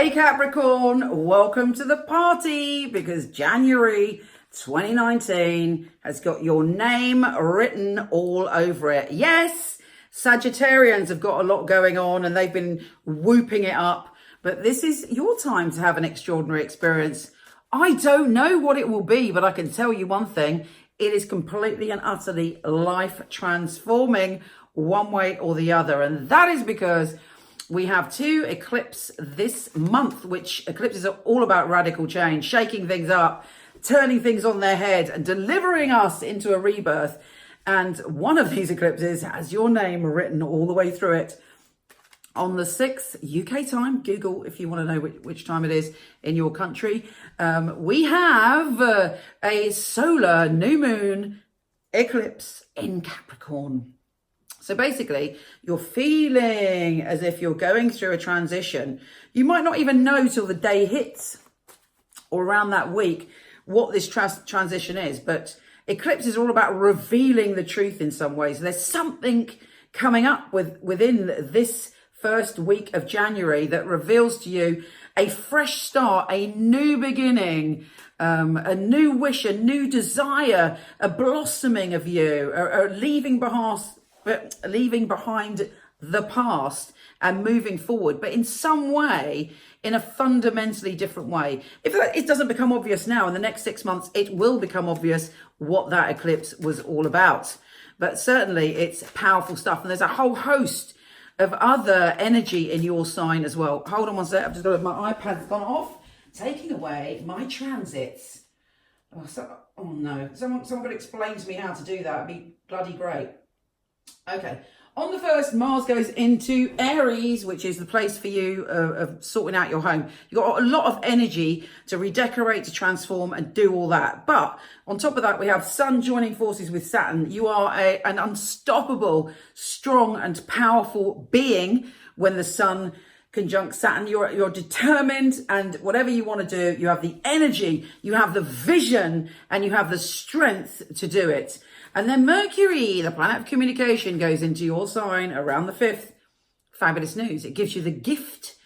Hey Capricorn, welcome to the party because January 2019 has got your name written all over it. Yes, Sagittarians have got a lot going on and they've been whooping it up, but this is your time to have an extraordinary experience. I don't know what it will be, but I can tell you one thing. It is completely and utterly life transforming one way or the other. And that is because we have two eclipses this month, which eclipses are all about radical change, shaking things up, turning things on their head and delivering us into a rebirth. And one of these eclipses has your name written all the way through it. On the 6th UK time, Google if you want to know which time it is in your country, we have a solar new moon eclipse in Capricorn. So basically, you're feeling as if you're going through a transition. You might not even know till the day hits or around that week what this transition is. But eclipse is all about revealing the truth in some ways. There's something coming up within this first week of January that reveals to you a fresh start, a new beginning, a new wish, a new desire, a blossoming of you, a leaving behind the past and moving forward, but in some way, in a fundamentally different way. If it doesn't become obvious now, in the next 6 months, it will become obvious what that eclipse was all about. But certainly it's powerful stuff. And there's a whole host of other energy in your sign as well. Hold on one sec. I've just got my iPad's gone off, taking away my transits. Oh no, someone could explain to me how to do that. It'd be bloody great. Okay, on the 1st, Mars goes into Aries, which is the place for you of sorting out your home. You've got a lot of energy to redecorate, to transform and do all that. But on top of that, we have Sun joining forces with Saturn. You are an unstoppable, strong and powerful being when the Sun conjunct Saturn. You're determined, and whatever you want to do, you have the energy, you have the vision, and you have the strength to do it. And then Mercury, the planet of communication, goes into your sign around the 5th. Fabulous news. It gives you the gift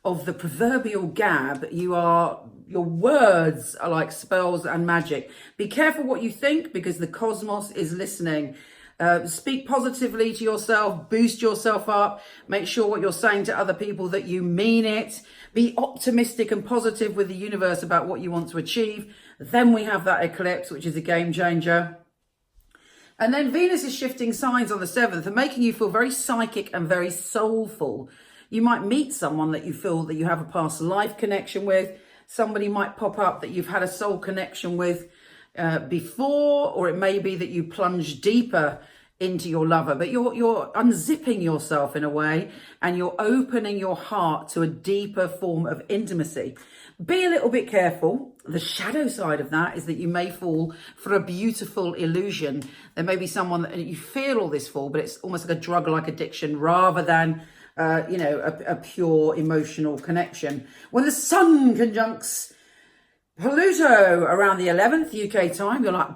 of the proverbial gab. Your words are like spells and magic. Be careful what you think because the cosmos is listening. Speak positively to yourself, boost yourself up, make sure what you're saying to other people that you mean it. Be optimistic and positive with the universe about what you want to achieve. Then we have that eclipse, which is a game changer. And then Venus is shifting signs on the 7th and making you feel very psychic and very soulful. You might meet someone that you feel that you have a past life connection with. Somebody might pop up that you've had a soul connection with before, or it may be that you plunge deeper into your lover, but you're unzipping yourself in a way and you're opening your heart to a deeper form of intimacy. Be a little bit careful. The shadow side of that is that you may fall for a beautiful illusion. There may be someone that you feel all this for, but it's almost like a drug-like addiction rather than a pure emotional connection. When the Sun conjuncts Pluto around the 11th UK time, you're like,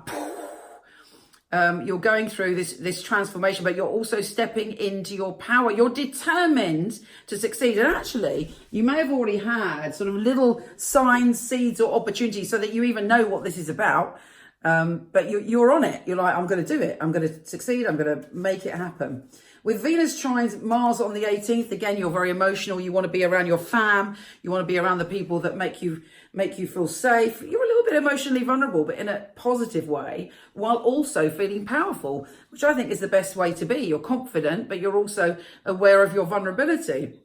you're going through this transformation, but you're also stepping into your power. You're determined to succeed. And actually, you may have already had sort of little signs, seeds or opportunities so that you even know what this is about. But you're on it. You're like, I'm going to do it. I'm going to succeed. I'm going to make it happen. With Venus trines Mars on the 18th, again, you're very emotional. You want to be around your fam. You want to be around the people that make you feel safe. You're a little bit emotionally vulnerable, but in a positive way, while also feeling powerful, which I think is the best way to be. You're confident, but you're also aware of your vulnerability.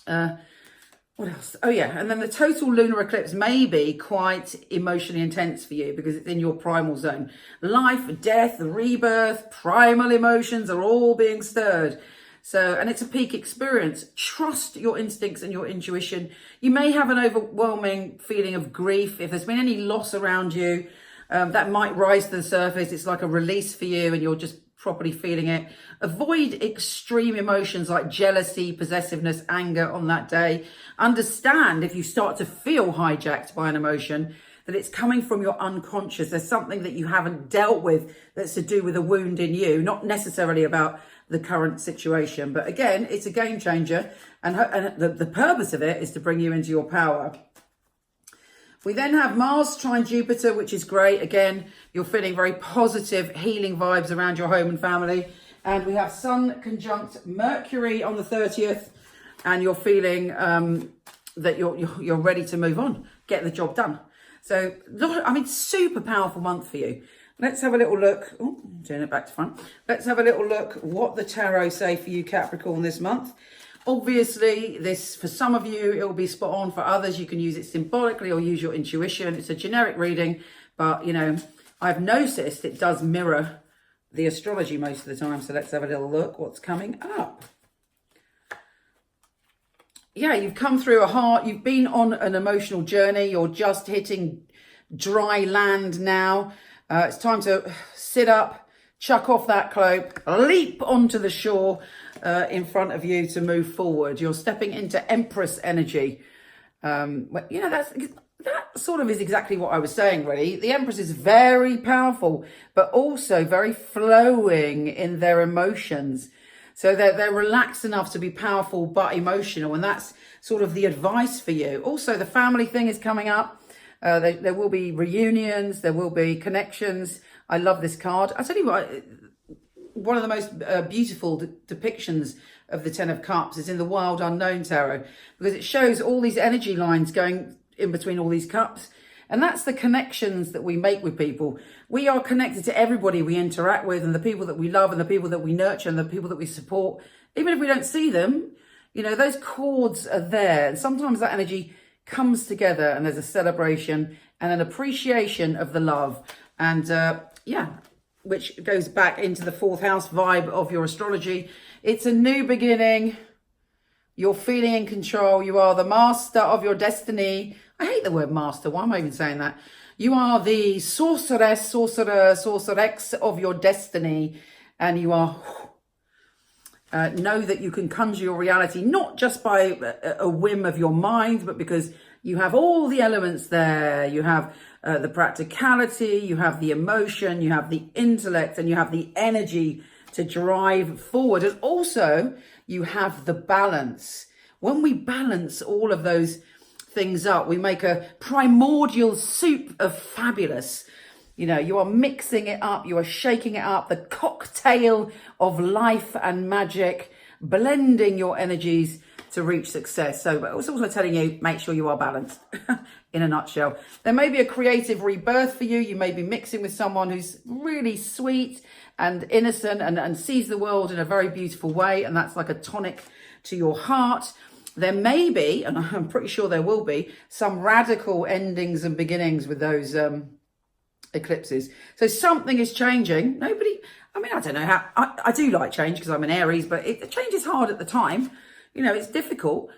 What else? Oh yeah, and then the total lunar eclipse may be quite emotionally intense for you because it's in your primal zone. Life, death, rebirth, primal emotions are all being stirred. And it's a peak experience. Trust your instincts and your intuition. You may have an overwhelming feeling of grief. If there's been any loss around you, that might rise to the surface. It's like a release for you and you're just properly feeling it. Avoid extreme emotions like jealousy, possessiveness, anger on that day. Understand if you start to feel hijacked by an emotion that it's coming from your unconscious. There's something that you haven't dealt with that's to do with a wound in you, not necessarily about the current situation. But again, it's a game changer. And the purpose of it is to bring you into your power. We then have Mars trine Jupiter, which is great. Again, you're feeling very positive, healing vibes around your home and family. And we have Sun conjunct Mercury on the 30th. And you're feeling that you're ready to move on, get the job done. So, I mean, super powerful month for you. Let's have a little look. Oh, doing it back to front. Let's have a little look what the tarot say for you, Capricorn, this month. Obviously, this, for some of you, it will be spot on. For others, you can use it symbolically or use your intuition. It's a generic reading, but, you know, I've noticed it does mirror the astrology most of the time. So let's have a little look what's coming up. Yeah, you've come through you've been on an emotional journey. You're just hitting dry land now. It's time to sit up, chuck off that cloak, leap onto the shore in front of you to move forward. You're stepping into Empress energy. You know, that sort of is exactly what I was saying, really. The Empress is very powerful, but also very flowing in their emotions. So they're relaxed enough to be powerful but emotional, and that's sort of the advice for you. Also, the family thing is coming up. There will be reunions, there will be connections. I love this card. I tell you what, one of the most beautiful depictions of the Ten of Cups is in the Wild Unknown Tarot, because it shows all these energy lines going in between all these cups. And that's the connections that we make with people. We are connected to everybody we interact with, and the people that we love and the people that we nurture and the people that we support. Even if we don't see them, you know, those cords are there. And sometimes that energy comes together and there's a celebration and an appreciation of the love. And yeah, which goes back into the 4th house vibe of your astrology. It's a new beginning. You're feeling in control. You are the master of your destiny. I hate the word master. Why am I even saying that? You are the sorceress, sorcerer, sorcerex of your destiny. And you are, know that you can conjure your reality, not just by a whim of your mind, but because you have all the elements there. You have the practicality, you have the emotion, you have the intellect, and you have the energy to drive forward. And also, you have the balance. When we balance all of those things up, we make a primordial soup of fabulous. You know, you are mixing it up, you are shaking it up, the cocktail of life and magic, blending your energies to reach success. So I was also telling you, make sure you are balanced in a nutshell. There may be a creative rebirth for you. You may be mixing with someone who's really sweet and innocent and sees the world in a very beautiful way. And that's like a tonic to your heart. There may be, and I'm pretty sure there will be, some radical endings and beginnings with those eclipses. So something is changing. I don't know how, I do like change because I'm an Aries, but change is hard at the time. You know, it's difficult.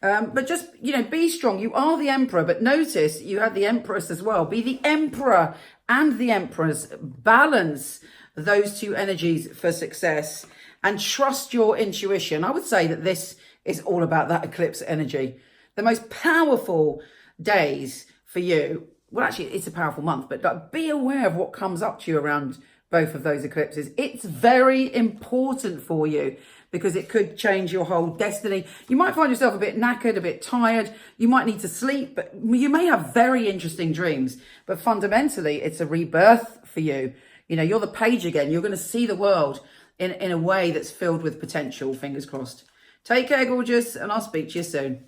But just, you know, be strong. You are the Emperor, but notice you had the Empress as well. Be the Emperor and the Empress. Balance those two energies for success and trust your intuition. I would say that this is all about that eclipse energy. The most powerful days for you. Well, actually, it's a powerful month, but be aware of what comes up to you around both of those eclipses. It's very important for you because it could change your whole destiny. You might find yourself a bit knackered, a bit tired. You might need to sleep, but you may have very interesting dreams. But fundamentally, it's a rebirth for you. You know, you're the page again. You're going to see the world in a way that's filled with potential, fingers crossed. Take care, gorgeous, and I'll speak to you soon.